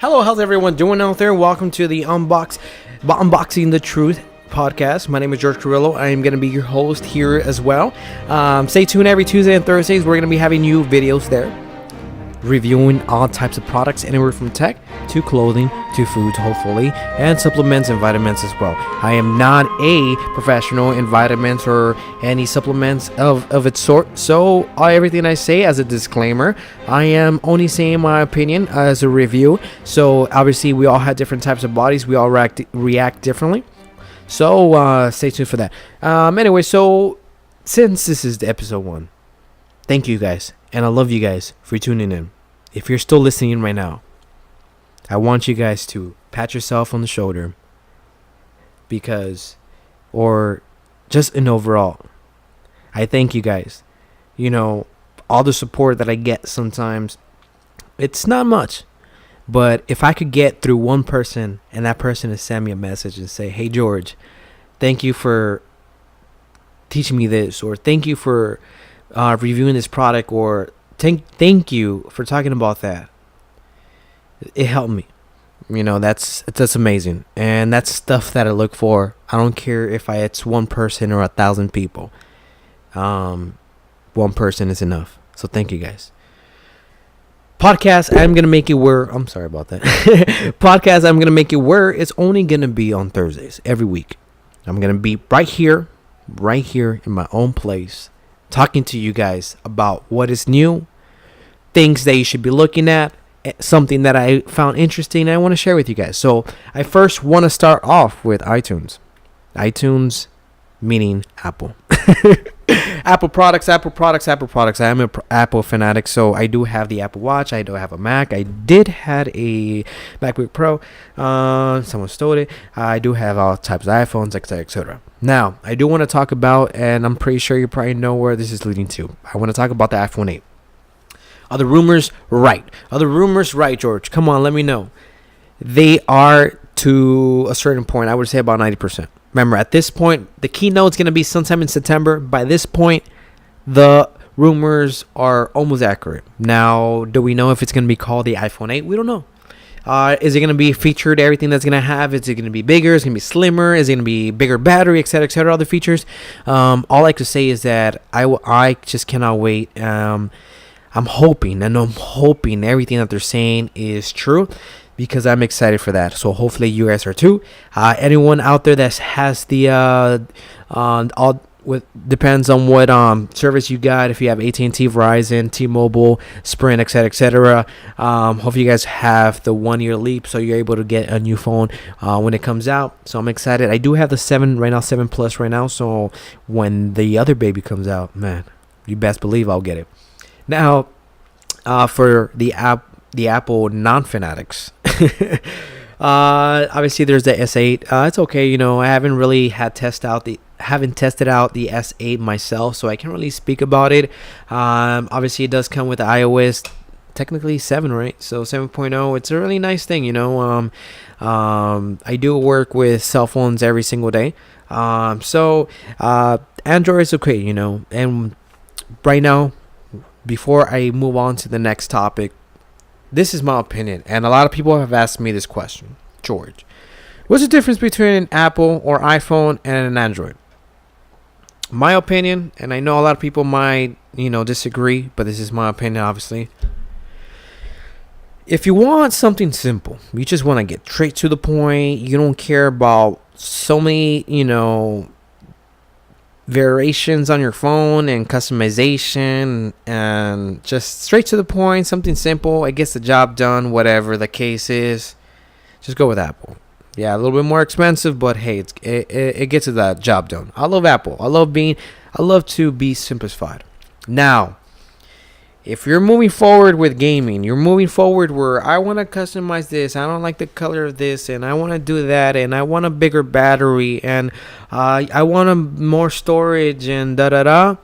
Hello, how's everyone doing out there? Welcome to the Unboxing the Truth podcast. My name is George Carrillo. I am going to be your host here as well. Stay tuned every Tuesday and Thursdays. We're going to be having new videos there, reviewing all types of products, anywhere from tech to clothing to food, hopefully, and supplements and vitamins as well. I am not a professional in vitamins or any supplements of its sort, so everything I say as a disclaimer, I am only saying my opinion as a review. So obviously we all have different types of bodies, we all react differently, so stay tuned for that. Anyway, so since this is the episode 1, thank you guys, and I love you guys for tuning in. If you're still listening right now, I want you guys to pat yourself on the shoulder or just in overall, I thank you guys. You know, all the support that I get sometimes, it's not much, but if I could get through one person and that person to send me a message and say, hey George, thank you for teaching me this, or thank you for reviewing this product, or thank you for talking about that, it helped me. You know, that's amazing, and that's stuff that I look for. I don't care if it's one person or 1,000 people. One person is enough. So thank you guys. Podcast, I'm gonna make it where I'm sorry about that. Podcast, I'm gonna make it where it's only gonna be on Thursdays every week. I'm gonna be right here in my own place, talking to you guys about what is new, things that you should be looking at, something that I found interesting and I want to share with you guys. So I first want to start off with iTunes. iTunes meaning Apple. Apple products. I am an Apple fanatic, so I do have the Apple Watch. I do have a Mac. I did had a MacBook Pro. Someone stole it. I do have all types of iPhones, etc., etc. Now, I do want to talk about, and I'm pretty sure you probably know where this is leading to. I want to talk about the iPhone 8. Are the rumors right? George? Come on, let me know. They are to a certain point. I would say about 90%. Remember, at this point, the keynote is going to be sometime in September. By this point, the rumors are almost accurate. Now, do we know if it's going to be called the iPhone 8? We don't know. Is it going to be featured everything that's going to have? Is it going to be bigger? Is it going to be slimmer? Is it going to be bigger battery, etc., other features? All I can say is that I just cannot wait. I'm hoping everything that they're saying is true, because I'm excited for that. So hopefully you guys are too. Anyone out there that has the depends on what service you got. If you have AT&T, Verizon, T-Mobile, Sprint, etc., hopefully you guys have the 1-year leap, so you're able to get a new phone when it comes out. So I'm excited. I do have the 7 right now, 7 Plus right now. So when the other baby comes out, man, you best believe I'll get it. Now, for the Apple non-fanatics, obviously there's the S8. It's okay, you know. I haven't really tested out the S8 myself, so I can't really speak about it. Obviously, it does come with iOS, technically 7, right? So 7.0. It's a really nice thing, you know. I do work with cell phones every single day, so Android is okay, you know. And right now, before I move on to the next topic, this is my opinion, and a lot of people have asked me this question. George, what's the difference between an Apple or iPhone and an Android? My opinion, and I know a lot of people might, disagree, but this is my opinion, obviously. If you want something simple, you just want to get straight to the point, you don't care about so many, variations on your phone and customization, and just straight to the point, something simple, it gets the job done, whatever the case is, just go with Apple. Yeah, a little bit more expensive, but hey, it gets the job done. I love Apple. I love to be simplified. Now, if you're moving forward with gaming, you're moving forward where I want to customize this, I don't like the color of this, and I want to do that, and I want a bigger battery, and I want more storage, and da-da-da.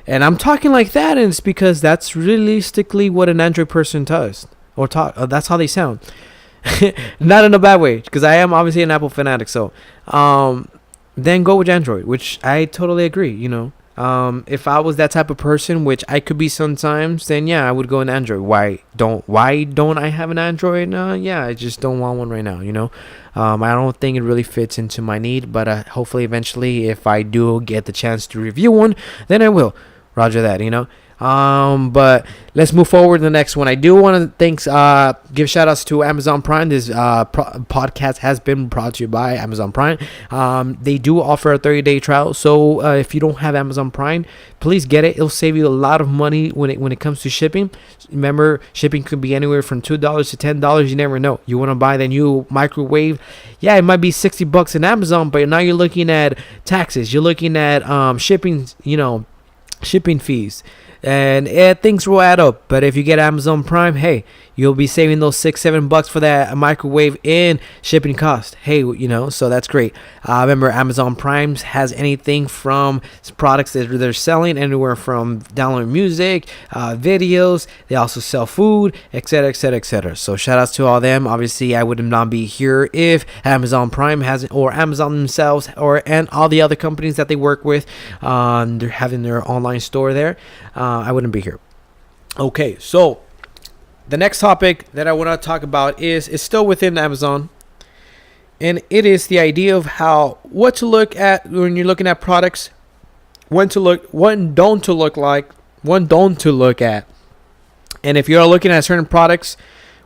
And I'm talking like that, and it's because that's realistically what an Android person does. Or that's how they sound. Not in a bad way, because I am obviously an Apple fanatic. So then go with Android, which I totally agree, If I was that type of person, which I could be sometimes, then yeah, I would go an Android. Why don't I have an Android? Yeah, I just don't want one right now. I don't think it really fits into my need, but hopefully eventually, if I do get the chance to review one, then I will. Roger that. But let's move forward to the next one. I do want to give shout outs to Amazon Prime. This podcast has been brought to you by Amazon Prime. They do offer a 30-day trial, so if you don't have Amazon Prime, please get it. It'll save you a lot of money when it comes to shipping. Remember, shipping could be anywhere from $2 to $10. You never know. You want to buy the new microwave? Yeah, it might be $60 in Amazon, but now you're looking at taxes. You're looking at shipping. Shipping fees. And things will add up. But if you get Amazon Prime, hey, you'll be saving those $6-7 for that microwave and shipping cost. Hey, so that's great. Remember, Amazon Prime has anything from products that they're selling, anywhere from downloading music, videos. They also sell food, etc., etc., etc. So shout outs to all them. Obviously, I would not be here if Amazon Prime hasn't, or Amazon themselves, and all the other companies that they work with, they're having their online store there. I wouldn't be here. Okay, so the next topic that I want to talk about is still within Amazon, and it is the idea of what to look at when you're looking at products, what don't to look at, and if you're looking at certain products,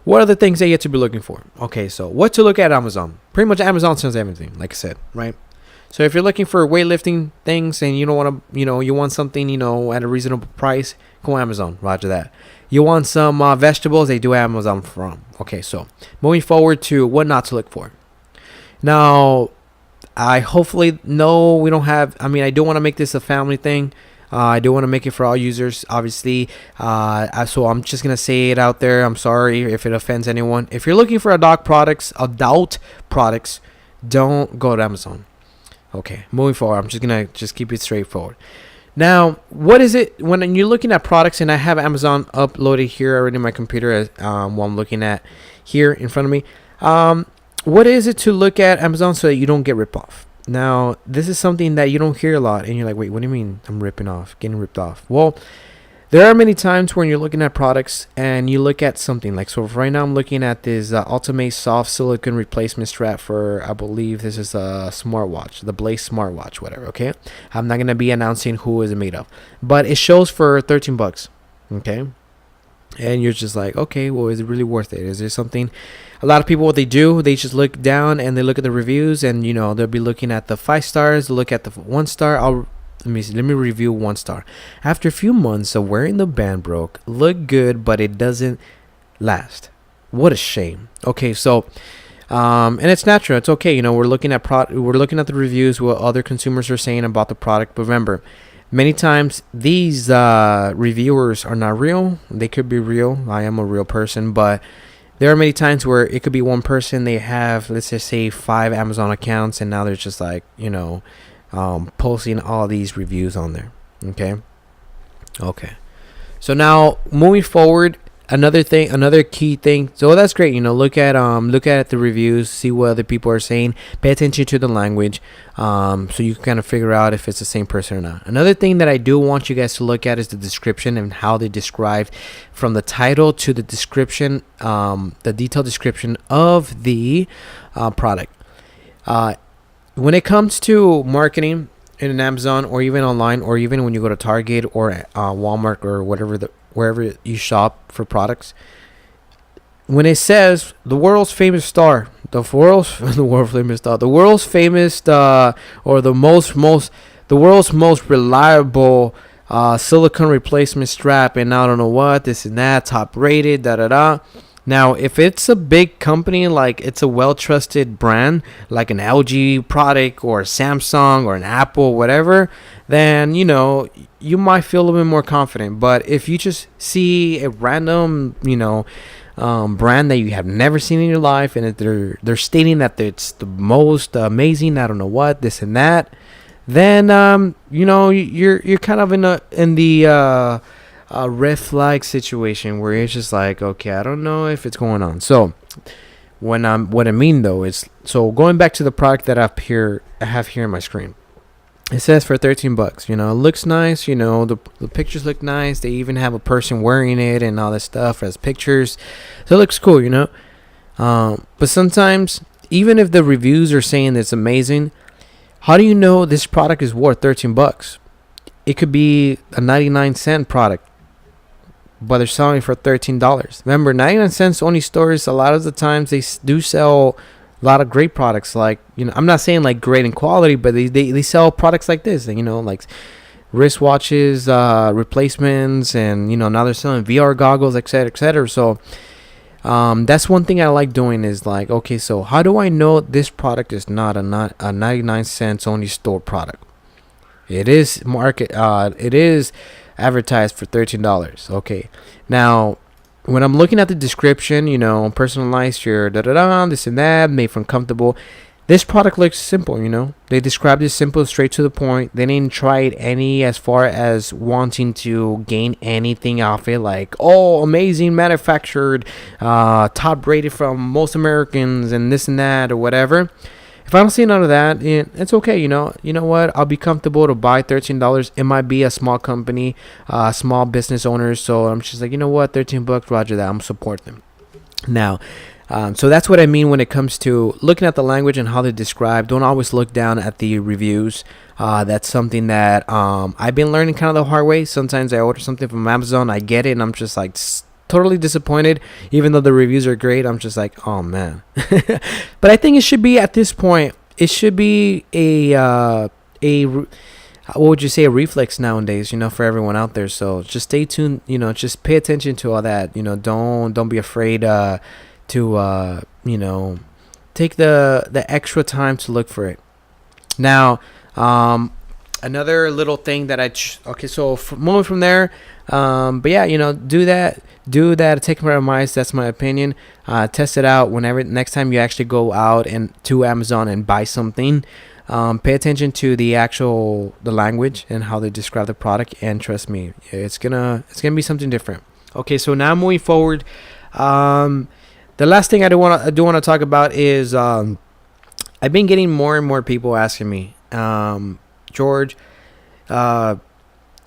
what are the things that you have to be looking for? Okay, so what to look at Amazon. Pretty much Amazon says everything, like I said, right? So if you're looking for weightlifting things and you don't want to, you want something, at a reasonable price, go Amazon. Roger that. You want some vegetables, they do Amazon from. Okay, so moving forward to what not to look for. Now, I hopefully know we don't have, I do want to make this a family thing. I do want to make it for all users, obviously. So I'm just going to say it out there. I'm sorry if it offends anyone. If you're looking for adult products, don't go to Amazon. Okay, moving forward, I'm just going to keep it straightforward. Now, what is it when you're looking at products, and I have Amazon uploaded here already on my computer while I'm looking at here in front of me. What is it to look at Amazon so that you don't get ripped off? Now, this is something that you don't hear a lot, and you're like, wait, what do you mean I'm getting ripped off? Well, there are many times when you're looking at products and you look at something like, so right now I'm looking at this Ultimate Soft Silicone Replacement Strap for, I believe this is a smartwatch, the Blaze smartwatch, whatever, okay? I'm not going to be announcing who is it made of, but it shows for $13, okay? And you're just like, okay, well, is it really worth it? Is there something? A lot of people, what they do, they just look down and they look at the reviews, and, they'll be looking at the 5 stars, look at the 1 star. Let me review 1 star. After a few months of wearing the band broke, look good, but it doesn't last. What a shame. Okay, so and it's natural. It's okay. We're looking at the reviews, what other consumers are saying about the product. But remember, many times these reviewers are not real. They could be real. I am a real person, but there are many times where it could be one person. They have, let's just say, 5 Amazon accounts, and now they're just like, posting all these reviews on there. Okay. So now moving forward, another key thing. So that's great. Look at the reviews, see what other people are saying, pay attention to the language, so you can kind of figure out if it's the same person or not. Another thing that I do want you guys to look at is the description and how they describe from the title to the description, the detailed description of the product. When it comes to marketing in an Amazon or even online, or even when you go to Target or Walmart or wherever you shop for products, when it says the world's famous or the world's most reliable silicone replacement strap, and I don't know what, this and that, top rated, Now, if it's a big company, like it's a well-trusted brand, like an LG product or a Samsung or an Apple, whatever, then, you might feel a little bit more confident. But if you just see a random, brand that you have never seen in your life, and they're stating that it's the most amazing, I don't know what, this and that, then, you're kind of in the a red flag situation where it's just like, okay, I don't know if it's going on. So what I mean though is, so going back to the product that I have here on my screen, It says for $13. It looks nice. The pictures look nice. They even have a person wearing it and all this stuff as pictures. So it looks cool. But sometimes, even if the reviews are saying it's amazing, how do you know this product is worth $13? It could be a 99-cent product, but they're selling for $13. Remember, 99 cents only stores, a lot of the times they do sell a lot of great products. Like, I'm not saying like great in quality, but they sell products like this, like wristwatches, replacements, and now they're selling VR goggles, etc., etc. So that's one thing I like doing is like, okay, so how do I know this product is not a 99 cents only store product? It is it is advertised for $13. Okay, now when I'm looking at the description, personalized your this and that, made from comfortable. This product looks simple, They described it simple, straight to the point. They didn't try it any as far as wanting to gain anything off it, like, oh, amazing, manufactured, top rated from most Americans, and this and that, or whatever. If I don't see none of that, it's okay. You know what? I'll be comfortable to buy $13. It might be a small company, small business owners. So I'm just like, you know what? $13, Roger that. I'm support them. Now, so that's what I mean when it comes to looking at the language and how they describe. Don't always look down at the reviews. That's something that I've been learning kind of the hard way. Sometimes I order something from Amazon, I get it, and I'm just like totally disappointed. Even though the reviews are great, I'm just like, oh man. But I think it should be, at this point, it should be a what would you say, a reflex nowadays, for everyone out there. So just stay tuned, just pay attention to all that. Don't be afraid to take the extra time to look for it. Now, another little thing that okay, so moving from there, but yeah, do that, take my advice. That's my opinion. Test it out whenever next time you actually go out and to Amazon and buy something. Pay attention to the language and how they describe the product, and trust me, it's gonna be something different. Okay, so now moving forward, the last thing I do want to talk about is I've been getting more and more people asking me, George,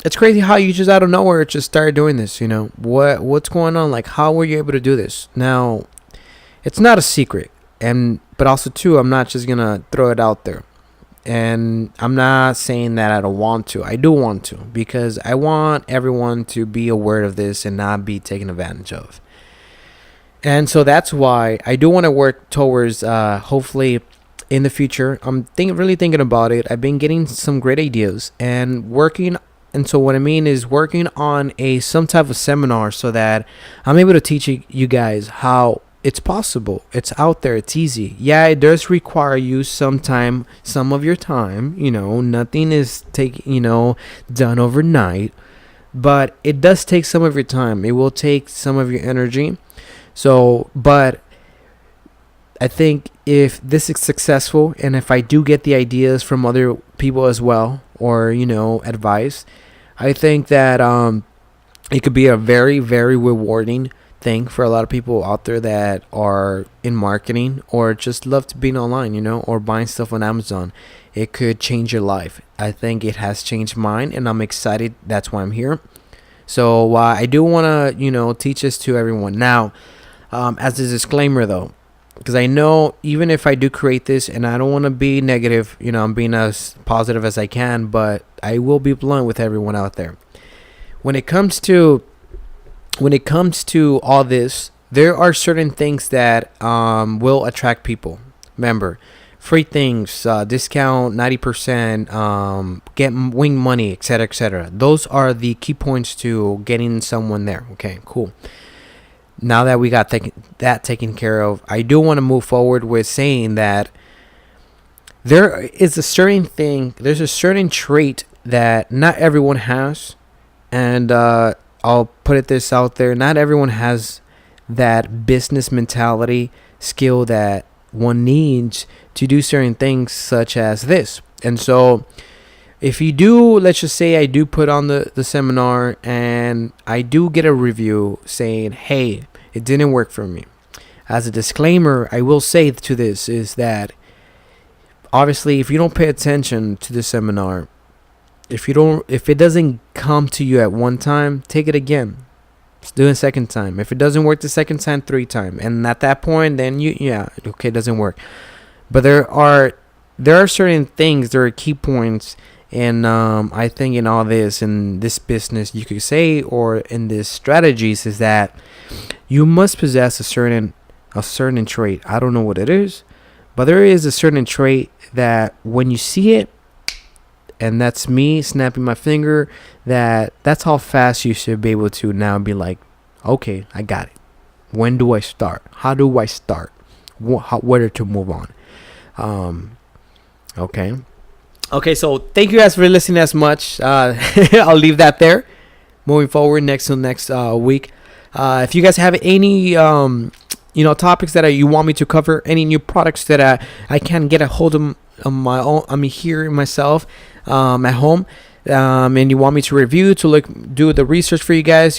it's crazy how you just out of nowhere just started doing this. What's going on? Like, how were you able to do this? Now, it's not a secret, but also too, I'm not just gonna throw it out there, and I'm not saying that I don't want to. I do want to, because I want everyone to be aware of this and not be taken advantage of. And so that's why I do want to work towards, hopefully, in the future. I'm really thinking about it. I've been getting some great ideas and working. And so what I mean is working on some type of seminar so that I'm able to teach you guys how it's possible. It's out there. It's easy. Yeah, it does require you some of your time. Nothing is done overnight, but it does take some of your time. It will take some of your energy. So, but I think if this is successful, and if I do get the ideas from other people as well, or advice, I think that it could be a very, very rewarding thing for a lot of people out there that are in marketing or just love to be online, or buying stuff on Amazon. It could change your life. I think it has changed mine, and I'm excited. That's why I'm here. So I do want to teach this to everyone. Now, as a disclaimer though, because I know even if I do create this, and I don't want to be negative, I'm being as positive as I can, but I will be blunt with everyone out there. When it comes to all this, there are certain things that will attract people. Remember, free things, discount 90%, get wing money, etc., etc. Those are the key points to getting someone there. Okay, cool. Now that we got that taken care of, I do want to move forward with saying that there's a certain trait that not everyone has, and I'll put this out there. Not everyone has that business mentality skill that one needs to do certain things such as this. And so if you do, let's just say I do put on the seminar and I do get a review saying, hey, it didn't work for me. As a disclaimer, I will say to this is that obviously, if you don't pay attention to the seminar, if it doesn't come to you at one time, take it again. Let's do it a second time. If it doesn't work the second time, 3 times, and at that point, then it doesn't work. But there are certain things, there are key points, and I think in this business, you could say, or in this strategies, is that you must possess a certain trait. I don't know what it is, but there is a certain trait that when you see it, and that's me snapping my finger, that's how fast you should be able to now be like, okay, I got it. When do I start? How do I start? Where to move on? Okay, so thank you guys for listening as much. I'll leave that there. Moving forward next week. If you guys have any topics that you want me to cover, any new products that I can get a hold of my own, here myself at home, and you want me to review, to do the research for you guys,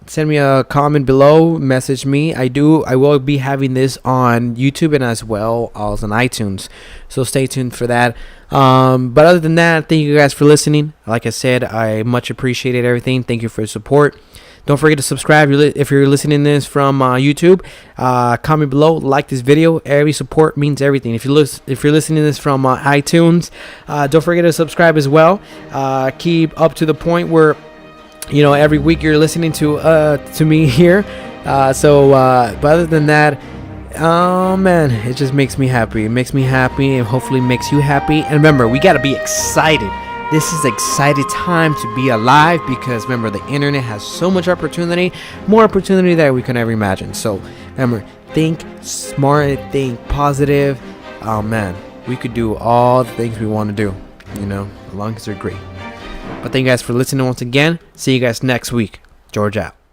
send me a comment below, message me. I will be having this on YouTube and as well as on iTunes, so stay tuned for that. But other than that, thank you guys for listening. Like I said, I much appreciated everything. Thank you for your support. Don't forget to subscribe if you're listening to this from YouTube. Comment below, like this video. Every support means everything. If you're listening to this from iTunes, don't forget to subscribe as well. Keep up to the point where every week you're listening to me here. But other than that, oh man, it just makes me happy. It makes me happy, and hopefully makes you happy. And remember, we gotta be excited. This is exciting time to be alive, because remember, the internet has so much opportunity, more opportunity than we can ever imagine. So remember, think smart, think positive. Oh man, we could do all the things we want to do, as long as they're great. But thank you guys for listening once again. See you guys next week. George out.